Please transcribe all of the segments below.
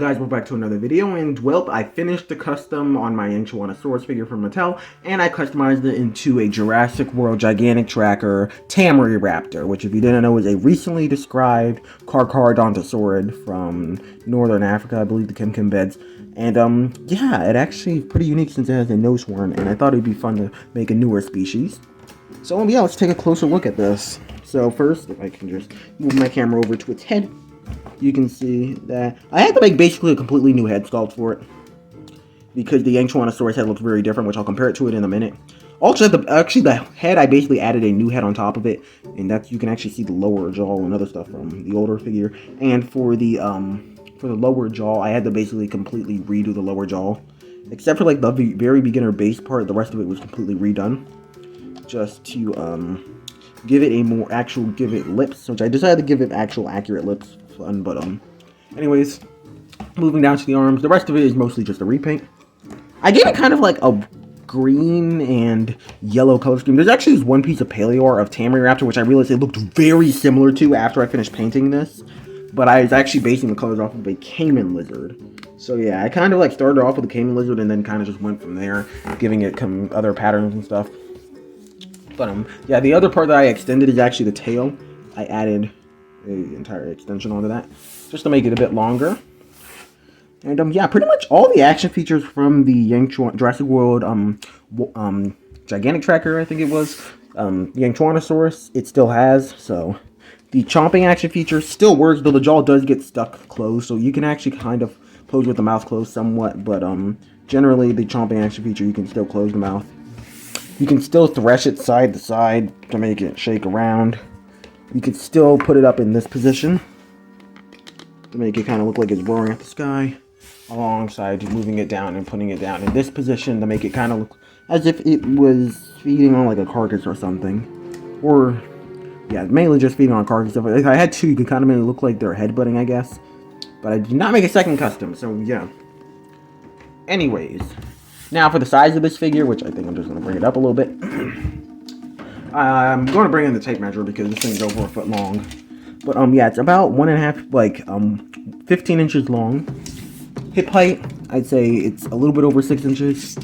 guys, we're back to another video, and well, I finished the custom on my Inchuanosaurus figure from Mattel, and I customized it into a Jurassic World Gigantic Tracker tameryraptor, which if you didn't know is a recently described carcharodontosaurid from Northern Africa, I believe the Kim beds. And yeah, it actually pretty unique since it has a nose horn, and I thought it'd be fun to make a newer species. So yeah, let's take a closer look at this. So first, if I can just move my camera over to its head, you can see that I had to make basically a completely new head sculpt for it, because the Inchuanosaurus head looks very different, which I'll compare it to it in a minute. Also, the head, I basically added a new head on top of it, and that's, you can actually see the lower jaw and other stuff from the older figure. And for the lower jaw, I had to basically completely redo the lower jaw, except for like the very beginner base part. The rest of it was completely redone, just to give it a more give it lips, which I decided to give it actual accurate lips. Fun, but anyways, moving down to the arms, the rest of it is mostly just a repaint. I gave it kind of like a green and yellow color scheme. There's actually this one piece of paleo of tameryraptor, which I realized it looked very similar to after I finished painting this, but I was actually basing the colors off of a caiman lizard. So yeah, I kind of like started off with the caiman lizard and then kind of just went from there, giving it some other patterns and stuff. But yeah, the other part that I extended is actually the tail. I added an entire extension onto that just to make it a bit longer. And yeah, pretty much all the action features from the Jurassic World Gigantic Tracker, I think it was, the Inchuanosaurus, it still has. So the chomping action feature still works, though the jaw does get stuck closed, so you can actually kind of pose with the mouth closed somewhat, but generally the chomping action feature, you can still close the mouth. You can still thresh it side to side to make it shake around. You can still put it up in this position to make it kind of look like it's roaring at the sky, alongside moving it down and putting it down in this position to make it kind of look as if it was feeding on like a carcass or something. Or, yeah, mainly just feeding on a carcass. If I had two, you could kind of make it look like they're headbutting, I guess. But I did not make a second custom, so yeah. Anyways, now for the size of this figure, which I think I'm just going to bring it up a little bit. I'm going to bring in the tape measure because this thing's over a foot long. But yeah, it's about 1.5, like 15 inches long. Hip height, I'd say it's a little bit over 6 inches.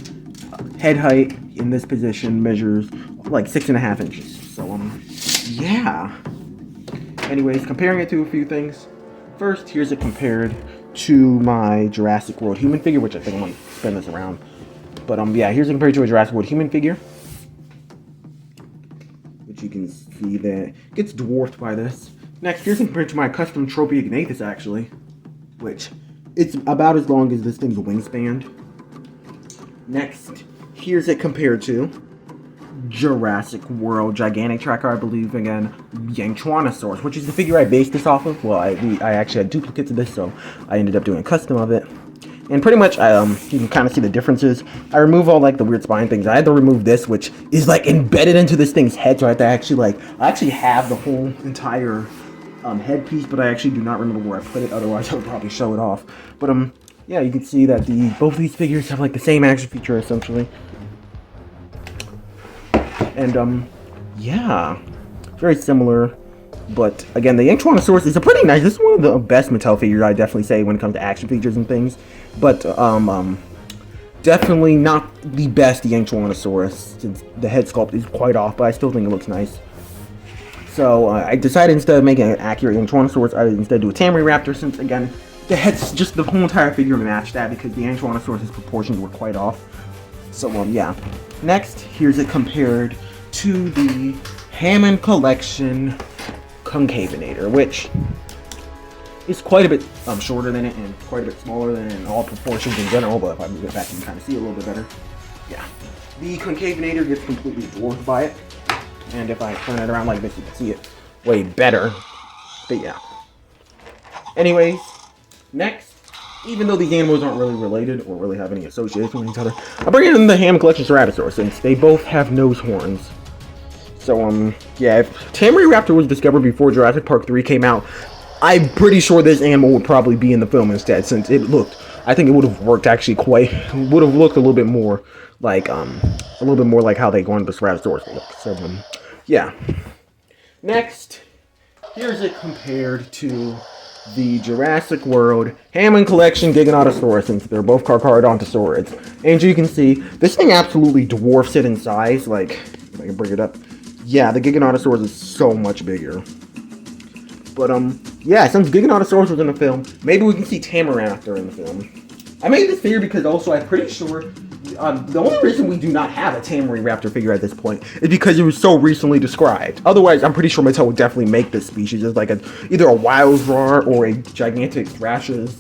Head height in this position measures like 6.5 inches. So yeah. Anyways, comparing it to a few things. First, here's it compared to my Jurassic World human figure, which I think I'm going to spin this around. But yeah, here's it compared to a Jurassic World human figure. You can see that it gets dwarfed by this. Next, here's compared to my custom Trophy Ignatus, actually, which it's about as long as this thing's wingspan. Next, here's it compared to Jurassic World Gigantic Tracker, I believe, again, Inchuanosaurus, which is the figure I based this off of. Well, I actually had duplicates of this, so I ended up doing a custom of it. And pretty much, you can kind of see the differences. I remove all, like, the weird spine things. I had to remove this, which is, like, embedded into this thing's head. So I have to actually, like, I actually have the whole entire headpiece, but I actually do not remember where I put it. Otherwise, I would probably show it off. But, yeah, you can see that both these figures have, like, the same action feature, essentially. And, yeah, very similar. But, again, the Inchuanosaurus is a pretty nice, this is one of the best Mattel figures, I definitely say, when it comes to action features and things. But, definitely not the best the Inchuanosaurus, since the head sculpt is quite off, but I still think it looks nice. So, I decided instead of making an accurate Inchuanosaurus, I instead do a tameryraptor, since, again, the head's just the whole entire figure matched that, because the Inchuanosaurus' proportions were quite off. So, yeah. Next, here's it compared to the Hammond Collection Concavinator, which is quite a bit shorter than it and quite a bit smaller than it in all proportions in general, but if I move it back you can kind of see it a little bit better. Yeah, the Concavinator gets completely dwarfed by it, and if I turn it around like this you can see it way better. But yeah, anyways, next, even though these animals aren't really related or really have any association with each other, I bring in the Hammond Collection Ceratosaurus, since they both have nose horns. So, yeah, if tameryraptor was discovered before Jurassic Park 3 came out, I'm pretty sure this animal would probably be in the film instead, since it looked, I think it would have worked actually would have looked a little bit more like, how they go into the Ceratosaurus look. So, yeah. Next, here's it compared to the Jurassic World Hammond Collection Giganotosaurus, since they're both Carcharodontosaurids. And you can see, this thing absolutely dwarfs it in size. Like, if I can bring it up. Yeah, the Giganotosaurus is so much bigger. But, yeah, since Giganotosaurus was in the film, maybe we can see tameryraptor in the film. I made this figure because also I'm pretty sure the only reason we do not have a tameryraptor figure at this point is because it was so recently described. Otherwise, I'm pretty sure Mattel would definitely make this species as like either a wild roar or a gigantic thrashers.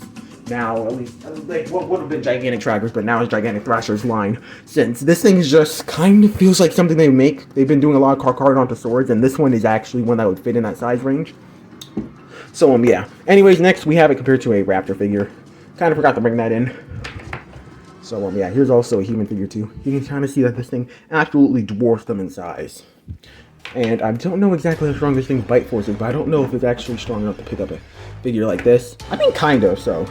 Now, at least, like, what would have been gigantic trackers, but now it's gigantic thrashers line. Since this thing just kind of feels like something they make. They've been doing a lot of Carcharodontosaurids, and this one is actually one that would fit in that size range. So, yeah. Anyways, next we have it compared to a raptor figure. Kind of forgot to bring that in. So, yeah, here's also a human figure, too. You can kind of see that this thing absolutely dwarfs them in size. And I don't know exactly how strong this thing's bite force is, but I don't know if it's actually strong enough to pick up a figure like this. I mean, kind of, so.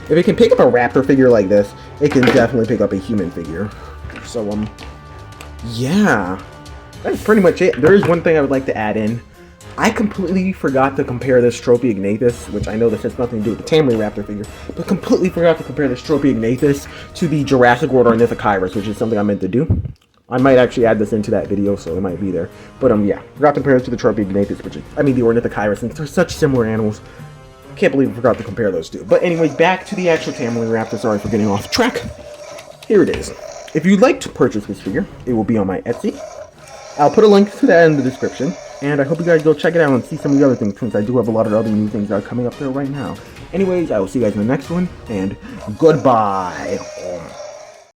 If it can pick up a raptor figure like this, it can definitely pick up a human figure. So, yeah. That's pretty much it. There is one thing I would like to add in. I completely forgot to compare this Trophy Ignatus, which I know this has nothing to do with the tameryraptor figure, but completely forgot to compare this Trophy Ignatus to the Jurassic World Ornithochirus, which is something I meant to do. I might actually add this into that video, so it might be there. But, yeah, forgot to compare it to the Trophy Ignatus, which is, I mean, the Ornithochirus, since they're such similar animals. Can't believe I forgot to compare those two. But anyways, back to the actual tameryraptor. Sorry for getting off track. Here it is. If you'd like to purchase this figure, it will be on my Etsy. I'll put a link to that in the description. And I hope you guys go check it out and see some of the other things, since I do have a lot of other new things that are coming up there right now. Anyways, I will see you guys in the next one, and goodbye.